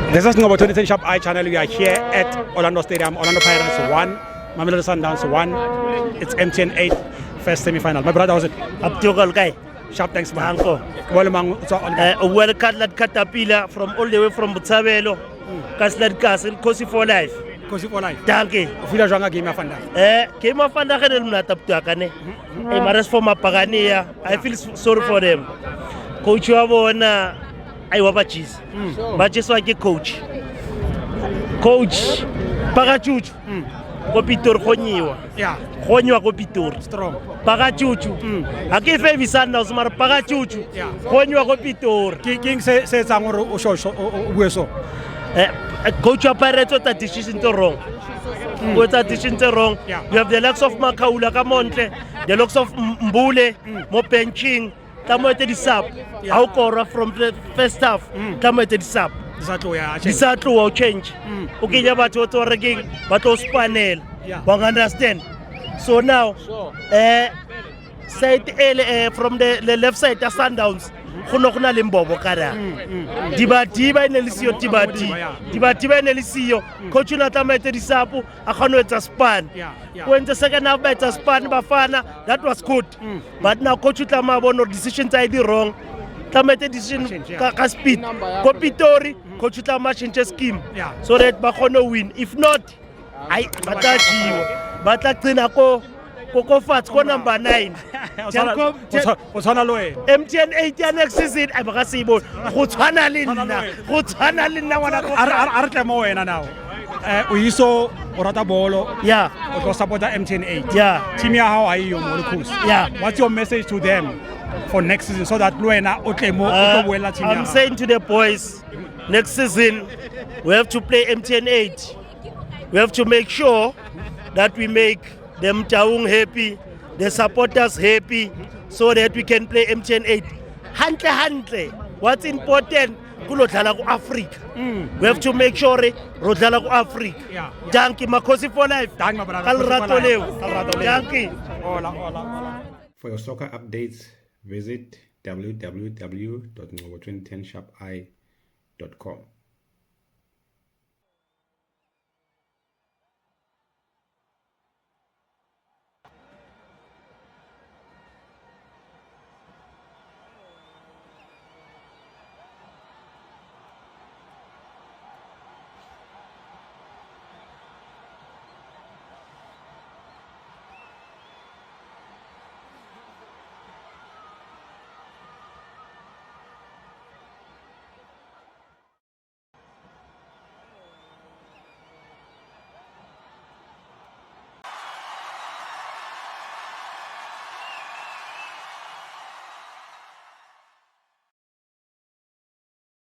This is Ngobo 2010 Sharp Eye channel. We are here at Orlando Stadium. Orlando Pirates 1, Mamelodi Sundowns 1. It's MTN 8, first semi-final. My brother, how's it? Up to goal guy. Sharp, thanks, man. Uncle. Well cut caterpillar from all the way from Butabelo. Kaslet Castle, Kosi for life. Kosi for life. Thank you. Fila jwanga game ya fanda. Game of fanda ke nna taptua kane. Mares for Mapagania. I feel sorry for them. Coach wa bona ai wa batjis. Batjis wa ke coach. Coach Pagachuchu. Ko Pitor khonyiwa. Yeah. Khonyiwa ko Pitor. Strong. Pagachuchu. Ake fe visana usmar Pagachuchu. Yeah. Khonyiwa ko Pitor. King se tsang gore o shosho o bue so. Coach wa Pirates what decision to wrong. What decision to wrong. Yeah. You have the likes of Makaula Kamontle, the likes of Mbule, mo benching, tamoete di sub. How Kora from the first half, tamoete di sub. Disatlo ya. Disatlo will change. Okay, ya batho to reging, batho spanel. Wang understand. So now, side from the left side, the Sundowns. Khona le mbobo kara diba inelisiyo diba inelisiyo coach una tamete disapu akhona etsa span when the second half better span bafana that was good but now coach utlama bona decisions are the wrong tamete decision ka speed ko Pitori coach utlama change scheme so that ba khona win if not ai batajiwa batagcina ko fats ko number 9 o tshwana loe MTN 8 ya next season a ba se bo go tshwana le nna wana go a re tle mo wena now o iso o rata bolo yeah o go support MTN 8 yeah team ya how are you mo le course yeah what's your message to them for next season so that wena o tle mo o go boela team ya I'm saying to the boys next season we have to play MTN 8 we have to make sure that we make them Taung happy, the supporters happy, so that we can play MTN 8. Hantle. What's important? Kulodlala ku Africa. We have to make sure rodlala ku Africa. Danki Makosi for life. Thank my brother. Danki. For your soccer updates, visit www.ngobo2010sharpeye.com.